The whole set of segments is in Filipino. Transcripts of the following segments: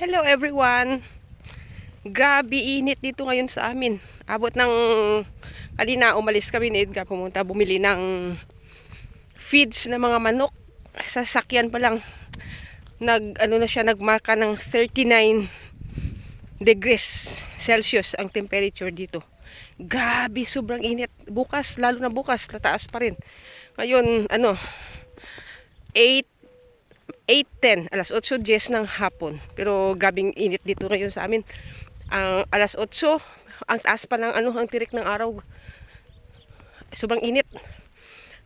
Hello everyone! Grabe init dito ngayon sa amin. Abot ng kanina umalis kami ni Edgar, pumunta bumili ng feeds na mga manok. Sa sasakyan pa lang nagmarka ng 39 degrees Celsius ang temperature dito. Grabe, sobrang init. Bukas, lalo na bukas, tataas pa rin. Ngayon, 8:10, alas 8:10 ng hapon. Pero grabing init dito ngayon sa amin. Ang alas 8, ang taas pa ng ang tirik ng araw. Sobrang init.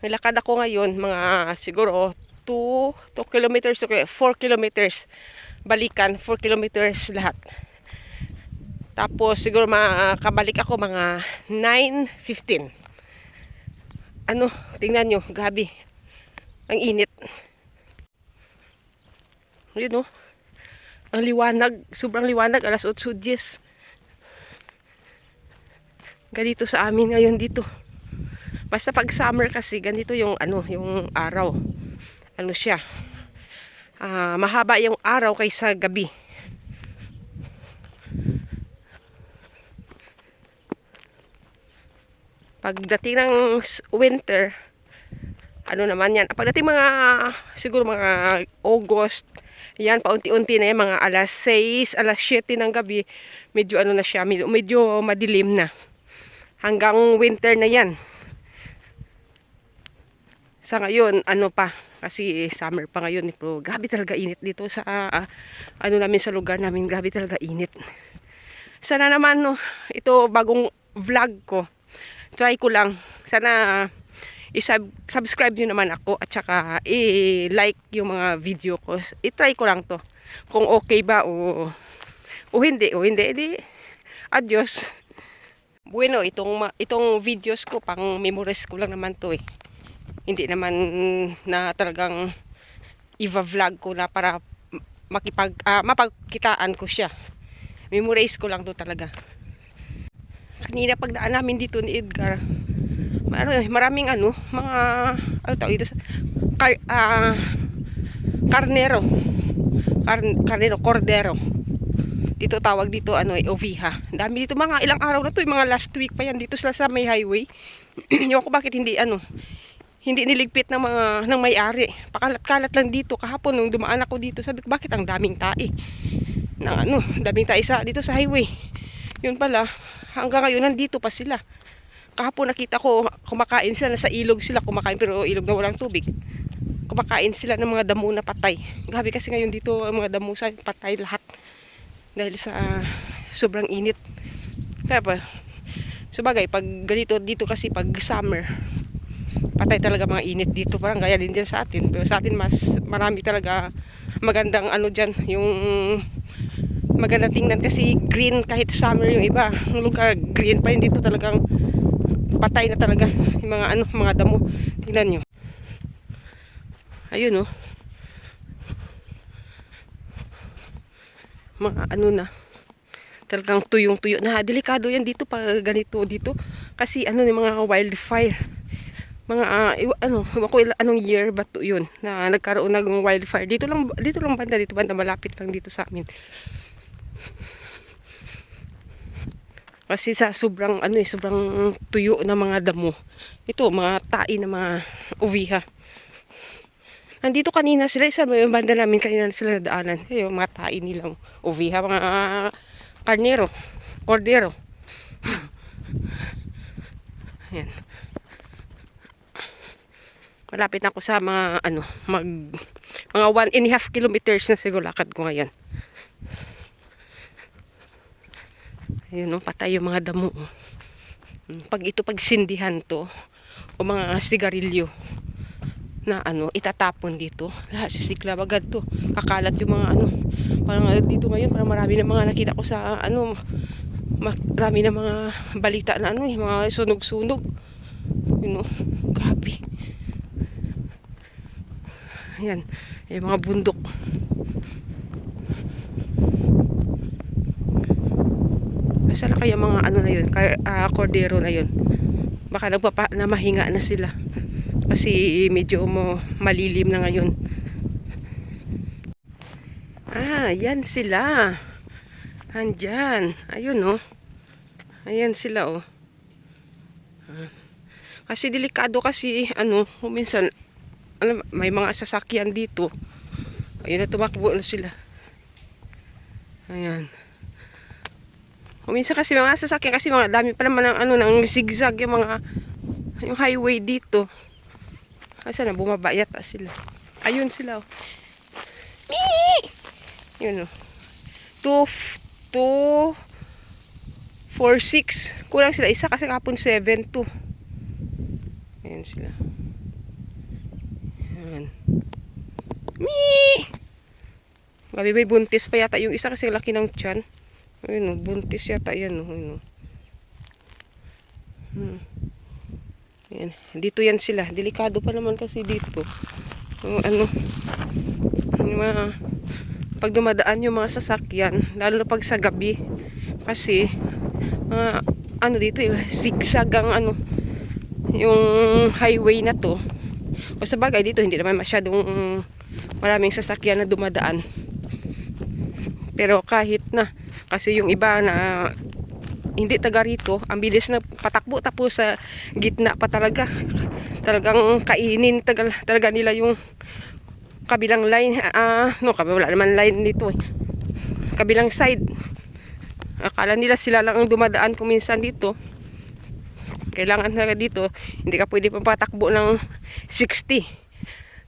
Nilakad ako ngayon mga siguro 2 kilometers, 4 kilometers. Balikan, 4 kilometers lahat. Tapos siguro makabalik ako mga 9:15. Tingnan nyo, grabe. Ang init. Yun, ang liwanag, sobrang liwanag, alas 8:10. Ganito sa amin ngayon dito. Basta pag summer kasi ganito yung yung araw. Siya? Mahaba yung araw kaysa gabi. Pagdating ng winter, naman yan. Pagdating siguro mga August, yan, paunti-unti na yan, mga alas 6, alas 7 ng gabi, medyo na siya, medyo madilim na. Hanggang winter na yan. Sa ngayon, kasi summer pa ngayon. Pero grabe talaga init dito sa, namin sa lugar namin, grabe talaga init. Sana naman, ito bagong vlog ko. Try ko lang. Sana i-subscribe nyo naman ako at saka i-like yung mga video ko. I-try ko lang to. Kung okay ba o hindi. Edi adios. Bueno, itong videos ko pang memories ko lang naman to . Hindi naman na talagang i-vlog ko na para mapagkitaan ko siya. Memories ko lang to talaga. Kanina pagdaan namin dito ni Edgar, maraming mga tawag dito cordero. Dito tawag dito oveja. Dami dito, mga ilang araw na to, mga last week pa yan dito sila sa may highway. Ewan ko bakit hindi niligpit ng may-ari. Pakalat-kalat lang dito. Kahapon nung dumaan ako dito, sabi ko bakit ang daming tae daming tae dito sa highway. Yun pala, hanggang ngayon nandito pa sila. Kahapon nakita ko kumakain sila, nasa ilog sila kumakain, pero ilog na walang tubig. Kumakain sila ng mga damo na patay. Grabe kasi ngayon dito ang mga damo sa patay lahat. Dahil sa sobrang init. Kaya pa, sabagay, pag ganito dito kasi pag summer, patay talaga mga init dito. Parang gaya din dyan sa atin. Pero sa atin mas marami talaga magandang dyan, yung maganda tingnan kasi green kahit summer yung iba. Yung lugar green pa rin, dito talagang patay na talaga yung mga damo. Tingnan nyo. Ayun mga na. Talagang tuyong-tuyo na. Delikado yan dito pag ganito dito. Kasi yung mga wildfire. Mga anong year ba to yun na nagkaroon ng wildfire. Dito lang banda malapit lang dito sa amin. Kasi sa sobrang sobrang tuyo na mga damo. Ito mga tae na mga oveja. Nandito kanina sila, isa yung banda namin kanina sila nadaanan. Yung mga tae nilang oveja, mga cordero. Ayan. Malapit na ako sa mga mga 1.5 kilometers na siguro lakad ko ngayon. Ayun, patay yung mga damo. Pag sindihan to, o mga sigarilyo na itatapon dito, lahat sisikla agad to. Kakalat yung mga parang dito ngayon, parang marami na mga nakita ko sa marami na mga balita na mga sunog-sunog. Grabe. Ayan, yung mga bundok. Saan na kaya mga na yun, cordero na yun? Baka namahinga na sila. Kasi medyo malilim na ngayon. Yan sila. Andyan. Ayun, oh. Ayan sila, oh. Kasi delikado kasi, minsan, may mga sasakyan dito. Ayun na, tumakbo na sila. Ayan. Minsan kasi mga sasakyan, kasi mga dami pa naman ng, ng zigzag yung highway dito. Kasi na, bumaba yata sila. Ayun sila, oh. Mii! Yun, oh. 2, 4, 6. Kulang sila isa kasi kapon 7, 2. Ayan sila. Ayan. Mii! Gabi may buntis pa yata. Yung isa kasi laki ng tiyan. Ayun, buntis yata yan. Ayun. Ayan. Dito yan sila. Delikado pa naman kasi dito. Yung mga, pag dumadaan yung mga sasakyan, lalo na pag sa gabi. Kasi, dito, zigzag ang yung highway na to. O sa bagay dito, hindi naman masyadong maraming sasakyan na dumadaan. Pero kahit na, kasi yung iba na hindi taga rito, ang bilis na patakbo tapos sa gitna pa talaga. Talagang kainin talaga nila yung kabilang line. Wala naman line dito eh. Kabilang side. Akala nila sila lang ang dumadaan kung minsan dito. Kailangan talaga dito, hindi ka pwede papatakbo ng 60.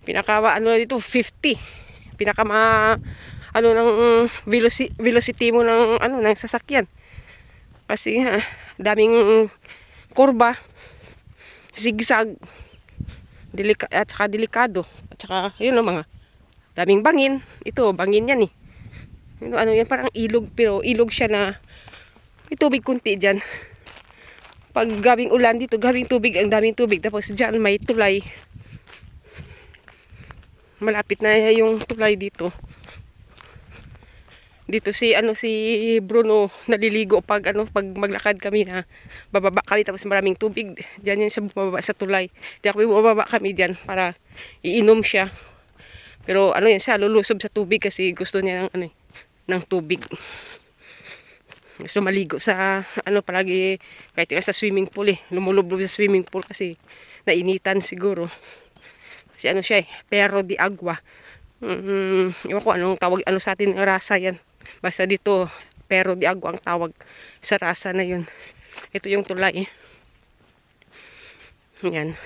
Dito 50. Ng velocity mo ng sasakyan. Kasi daming kurba, zigzag, at saka delikado. At saka yun mga daming bangin. Ito, bangin yan eh. Yan parang ilog, pero ilog siya na may tubig kunti dyan. Pag gabing ulan dito, gabing tubig, ang daming tubig. Tapos dyan may tulay. Malapit na yung tulay dito. Dito si Bruno naliligo pag maglakad kami na bababa kami tapos maraming tubig. Diyan yan siya bumababa sa tulay. Diyan kami bumababa kami diyan para iinom siya. Pero yan siya lulusob sa tubig kasi gusto niya ng tubig. Gusto maligo sa palagi kahit sa swimming pool eh. Lumulublob sa swimming pool kasi nainitan siguro. Kasi siya eh, pero di agua. Iwan ko anong tawag sa atin ng rasa yan. Basta dito, pero di agua ang tawag sa rasa na yun. Ito yung tulay. Yan.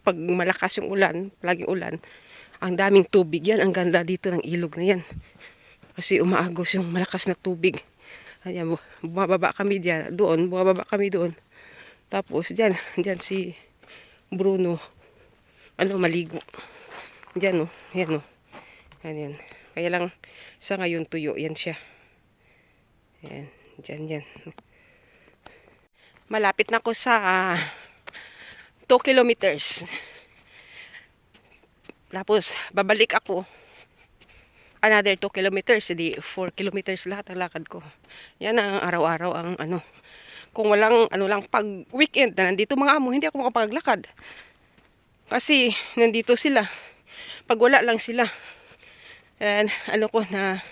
Pag malakas yung ulan, palaging ulan, ang daming tubig yan. Ang ganda dito ng ilog na yan. Kasi umaagos yung malakas na tubig. Ayan, bumababa kami doon. Tapos dyan si Bruno, maligo. Dyan yan Ayan. Kaya lang, sa ngayon tuyo, yan siya. Ayan, dyan. Malapit na ako sa 2 kilometers. Tapos, babalik ako. Another 2 kilometers, hindi 4 kilometers lahat ang lakad ko. Yan ang araw-araw ang Kung walang lang pag weekend na nandito mga amo, hindi ako makapaglakad. Kasi nandito sila. Pag wala lang sila. And na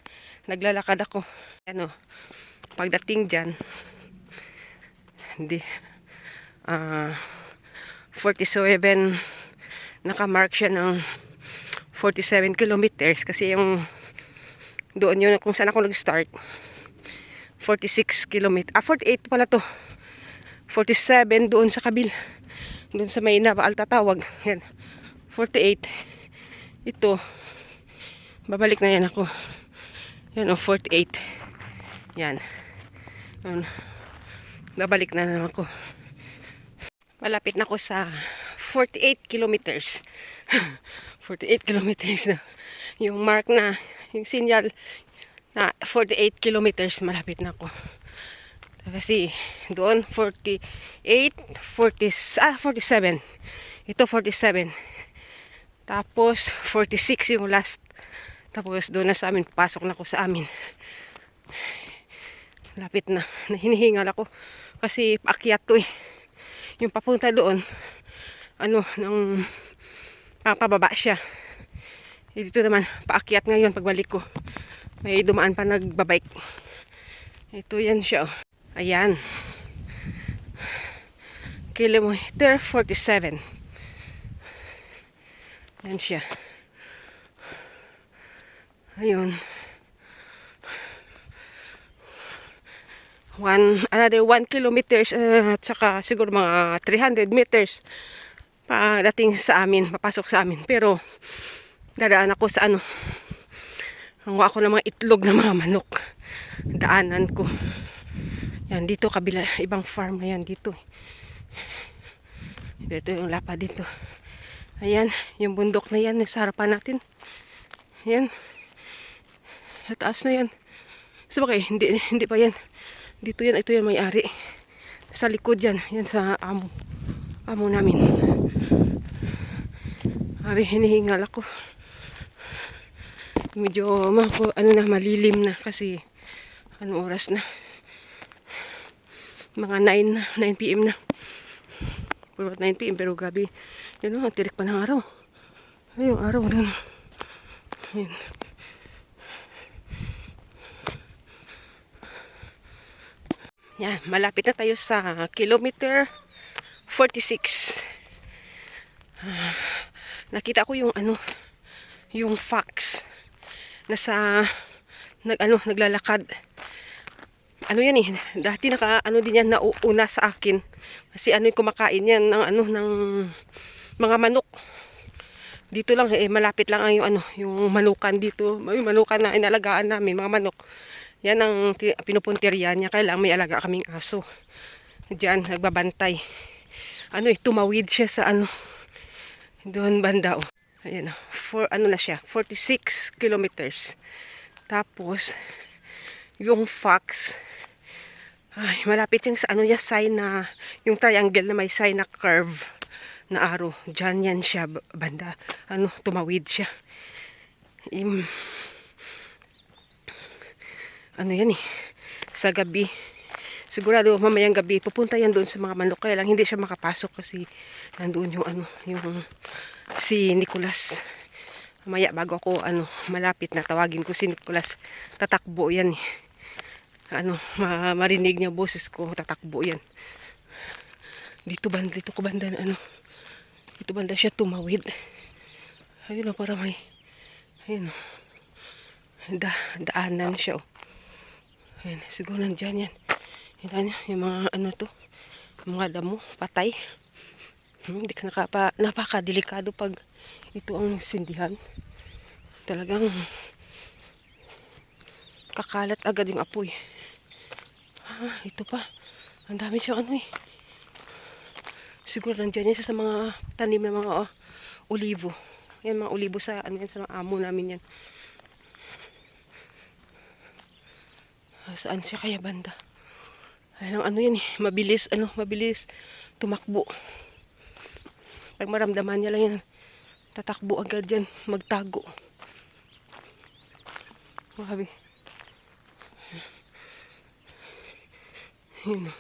naglalakad ako. Pagdating diyan, hindi 47 naka-mark siya ng 47 kilometers kasi yung doon yun kung saan ako nag-start 46 kilometers 48 pala to 47 doon sa kabil doon sa may Nabaal tatawag yan 48 ito babalik na yan ako yan 48 yan babalik na naman ako malapit na ako sa 48 kilometers 48 kilometers na yung mark na yung sinyal na 48 kilometers malapit na ako kasi doon 47 ito 47 tapos 46 yung last tapos doon na sa amin pasok na ako sa amin lapit na hinihingal ako kasi paakyat to eh yung papunta doon ng papababa siya Dito naman, paakyat ngayon pagbalik ko. May dumaan pa nagbabike. Ito yan siya. Oh. Ayan. Kilometer 47. Yan siya. Ayun. Another 1 kilometers at saka siguro mga 300 meters padating sa amin, papasok sa amin. Pero dadaan ako sa ano, hanguha ako ng mga itlog ng mga manok. Daanan ko. Yan dito kabila, ibang farm na yan dito. Dito yung lapa dito. Ayan, yung bundok na yan sa harapan natin. Ayan. Sa taas na yan. Sabagay, hindi pa yan. Dito yan, ito yan may-ari. Sa likod yan, yan sa amo namin. Abi, hinihingal ako. Medyo malilim na kasi anong oras na? Mga 9 PM na. Puro 9 PM pero gabi. Yan o, tirik pa ng araw. Ay, yung araw doon. Ayan. Yan, malapit na tayo sa kilometer 46. Nakita ko yung yung fox nasa naglalakad. Ano yan eh, dati din yan nauuna sa akin. Kasi yung kumakain yan ng mga manok. Dito lang malapit lang yung manukan dito. May manukan na inalagaan namin, mga manok. Yan ang pinupuntiryan niya. Kaya lang may alaga kaming aso. Diyan, nagbabantay. Tumawid siya sa doon banda. Ayan na siya, 46 kilometers. Tapos, yung fox, ay, malapit yung sa sign na, yung triangle na may sign na curve na arrow. Diyan yan siya, banda. Tumawid siya. Yan eh, sa gabi. Sigurado mamayang gabi, pupunta yan doon sa mga manok. Kaya lang hindi siya makapasok kasi nandoon yung si Nicolas. Mamaya bago ako malapit na tawagin ko si Nicolas. Tatakbo yan eh. Marinig niya boses ko, tatakbo yan. Dito ko banda dito banda siya tumawid. Ayun para may daanan siya. Ayan, siguro nandyan yan. Yung mga mga damo, patay. Hindi ka napakadelikado pag ito ang sindihan. Talagang kakalat agad yung apoy. Ito pa. Ang dami siya Siguro nandyan yan sa mga tanim ng mga olivo. Yan mga olivo sa sa mga amo namin yan. Saan siya kaya banda? Alam yan eh, mabilis tumakbo. Pag maramdaman niya lang yan, tatakbo agad yan, magtago. Grabe. Yun.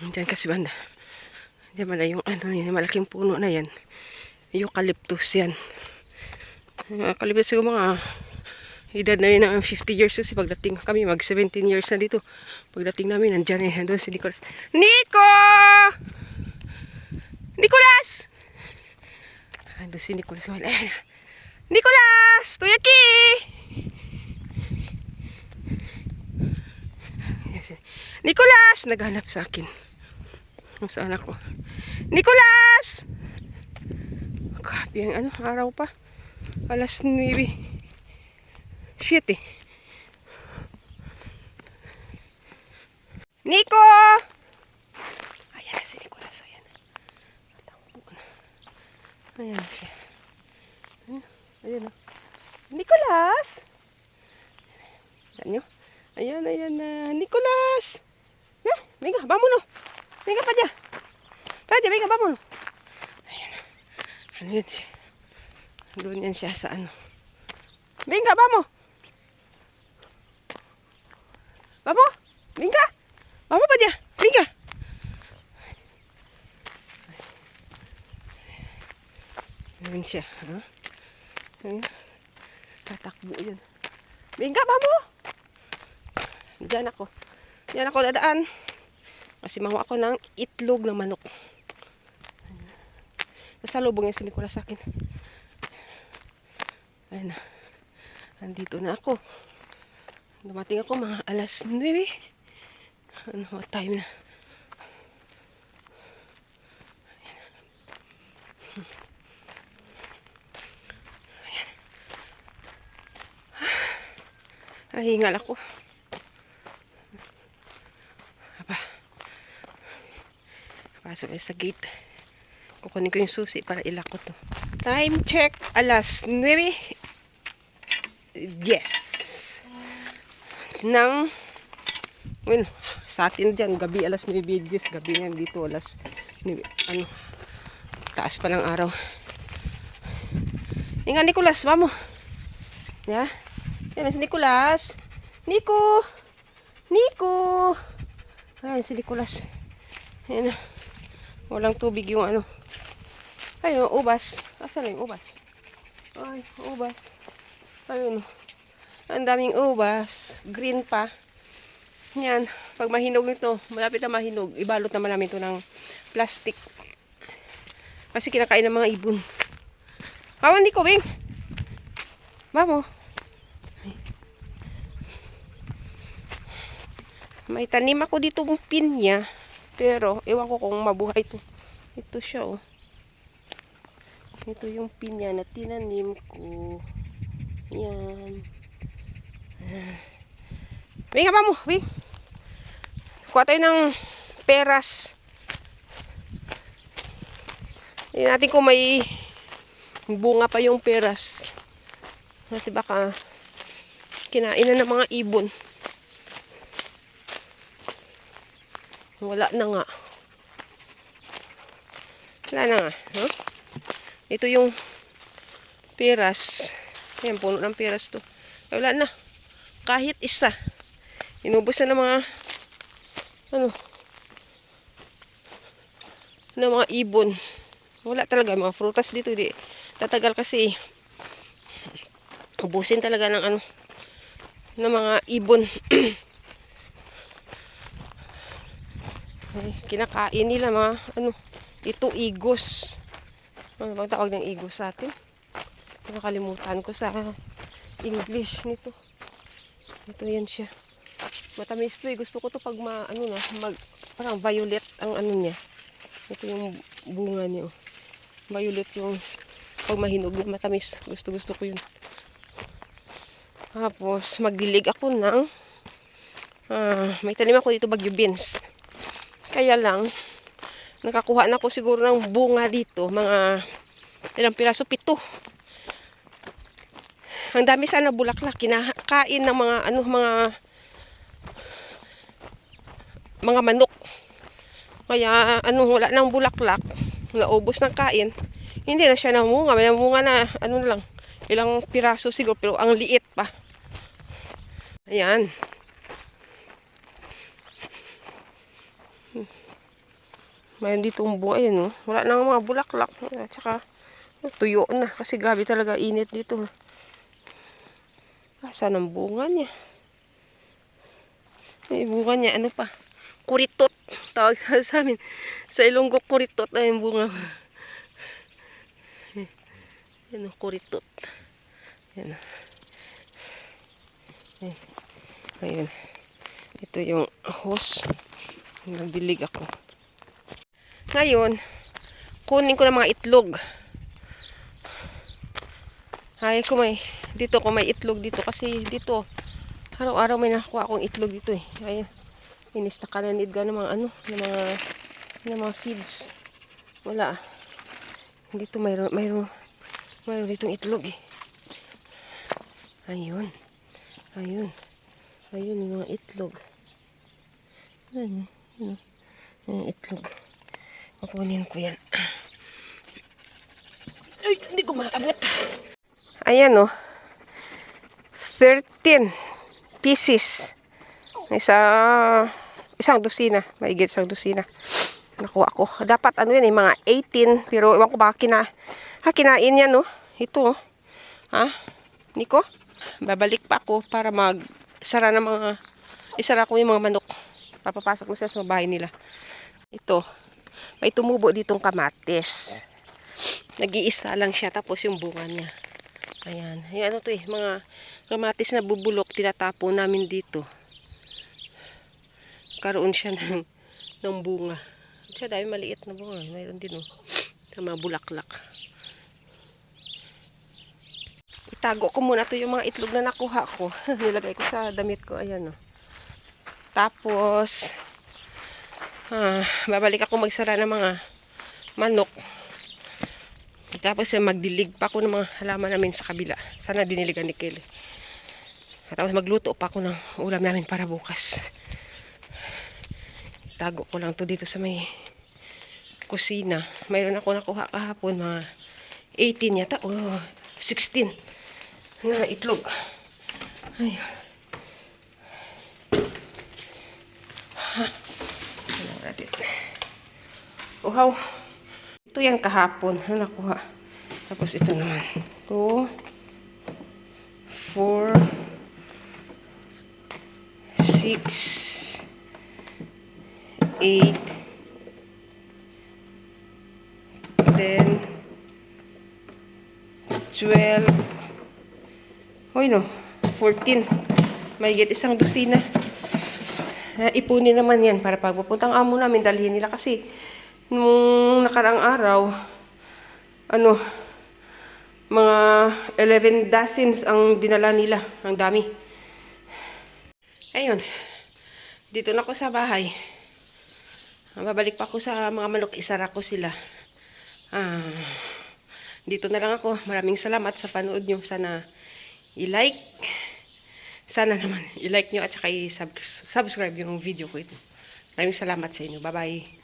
Diyan kasi banda. Diyan banda yung malaking puno na yan. Eucalyptus yan. Eucalyptus siguro mga edad na rin ng 50 years kasi pagdating kami, mag 17 years na dito. Pagdating namin, nandyan eh, nandun si Nicolas. Nico! Nicolas! Nandun si Nicolas. Nicolas! Toyaki! Nicolas! Naghanap sa akin. Saan ako? Nicolas! Grabe ang araw pa. Alas 9. 7. Nico! Ayan na si Nicolas. Ayan. Ayan siya. Ayan. Nicolas! Ayan nyo. Ayan na. Nicolas! Venga, vámonos. Venga para allá. Para allá, venga, vámonos. Ayan. Yan siya. Doon yan siya sa Venga, vamos. Vamos. Venga. Vamos para allá. Venga. Ayan siya. Ayan. Tatakbo yun. Bingga ba mo? Diyan ako. Diyan ako dadaan. Kasi mahuha ako ng itlog ng manok. Nasalubong yung sinikula sa akin. Ayan na. Andito na ako. Dumating ako mga alas 9. Ano, what time na? Ay, hingal ako. Aba. Pasok na sa gate. Kukunin ko yung susi para ilak ko to. Time check. Alas 9. Yes. Nang, well, sa atin dyan, gabi alas 9 videos. Gabi yan dito alas 9. Ano, taas pa ng araw. Inga, Nicolas, vamos. Ya. Yan si Nicolas. Nico! Nico! Ayan si Nicolas. Ayan na. Walang tubig yung ano. Ayun, ubas. Asan na yung ubas? Ay, ubas. Ayun. Ang daming ubas. Green pa. Yan. Pag mahinog nito, malapit na mahinog, ibalot naman namin ito ng plastic. Kasi kinakain ng mga ibon. Kawan, Nico, Bing! Vamos. May tanim ako dito ng pinya. Pero, ewan ko kung mabuhay ito. Ito siya, oh. Ito yung pinya na tinanim ko. Yan. Bing, ba mo? Bing. Kuha tayo ng peras. Tingnan natin kung may bunga pa yung peras. Kasi baka kinain na ng mga ibon. Wala na nga. Wala na nga. Huh? Ito yung peras. Ayan, puno ng peras to. Ay, wala na. Kahit isa. Inubos na ng mga ano, ng mga ibon. Wala talaga. Mga frutas dito. Di tatagal kasi. Ubusin talaga ng ano, ng mga ibon. Ay, kinakain nila mga ano, ito igos. Ano bang tawag ng igos sa atin? Nakalimutan ko sa English nito. Ito yan siya. Matamis to eh. Gusto ko to pag ano na, parang violet ang ano niya. Ito yung bunga niya. Oh. Violet yung pag mahinog na matamis. Gusto ko yun. Tapos magdilig ako ng may tanim ako dito bagyo beans. Kaya lang nakakuha na ako siguro ng bunga dito, mga ilang piraso, 7. Ang dami sana bulaklak, kinakain ng mga ano, mga manok. Kaya ano, wala nang bulaklak, naubos ng kain. Hindi na siya namunga, may namunga na ano lang, ilang piraso siguro, pero ang liit pa. Ayan. Mayroon ditong bunga, ayun, oh. Wala nang mga bulaklak. At saka, tuyo na. Kasi grabe talaga init dito. Saan ang bunga niya? Ay, bunga niya, ano pa? Kuritot. Tawag sa amin. Sa Ilonggo, kuritot ay yung bunga. Yan, kuritot. Yan. Ayun. Ito yung hose. Nagdilig ako. Ngayon, kunin ko ng mga itlog. Ay, dito ko may itlog dito. Kasi dito, araw-araw may nakuha akong itlog dito eh. Ay, inistakalanid ka ng mga ano, ng mga feeds. Wala. Dito mayroon ditong itlog eh. Ayun. Ayun yung mga itlog. Ayun. Yung itlog. Kukunin ko yan. Ay, hindi ko maabot. Ayan, oh. 13 pieces. Isang dosina. Maigit isang dosina. Nakuha ko. Dapat ano yan, mga 18. Pero ewan ko baka kinain yan, oh. Ito, oh. Ha? Nico? Babalik pa ako para isara ko yung mga manok. Papapasok na sila sa bahay nila. Ito, may tumubo ditong kamatis. Nag-iisa lang siya, tapos yung bunga niya. Ayan. Ayan, ano to mga kamatis na bubulok, tinatapon namin dito. Karoon siya ng bunga. Siya dahil maliit na bunga. Mayroon din sa mga bulaklak. Itago ko muna to yung mga itlog na nakuha ko. Nilagay ko sa damit ko. Ayan Tapos, babalik ako magsara ng mga manok. Tapos magdilig pa ako ng mga halaman namin sa kabila. Sana diniligan ni Kelly. Tapos magluto pa ako ng ulam namin para bukas. Tago ko lang to dito sa may kusina. Mayroon ako nakuha kahapon mga 18 yata. 16 na itlog. Ayun. Alam natin. Uhaw. Ito yan kahapon. Nakuha. Tapos ito naman. 2, 4, 6, 8, 10, 12. Hoy 14. May isang dosina. Ipunin naman yan para pag pupuntang amo namin, dalhin nila kasi nung nakarang araw, mga 11 dozens ang dinala nila. Ang dami. Ayun. Dito na ako sa bahay. Babalik pa ako sa mga manok. Isara ko sila. Dito na lang ako. Maraming salamat sa panood nyo. Sana i-like. Sana naman i-like nyo at saka i-subscribe yung video ko ito. Maraming salamat sa inyo. Bye-bye.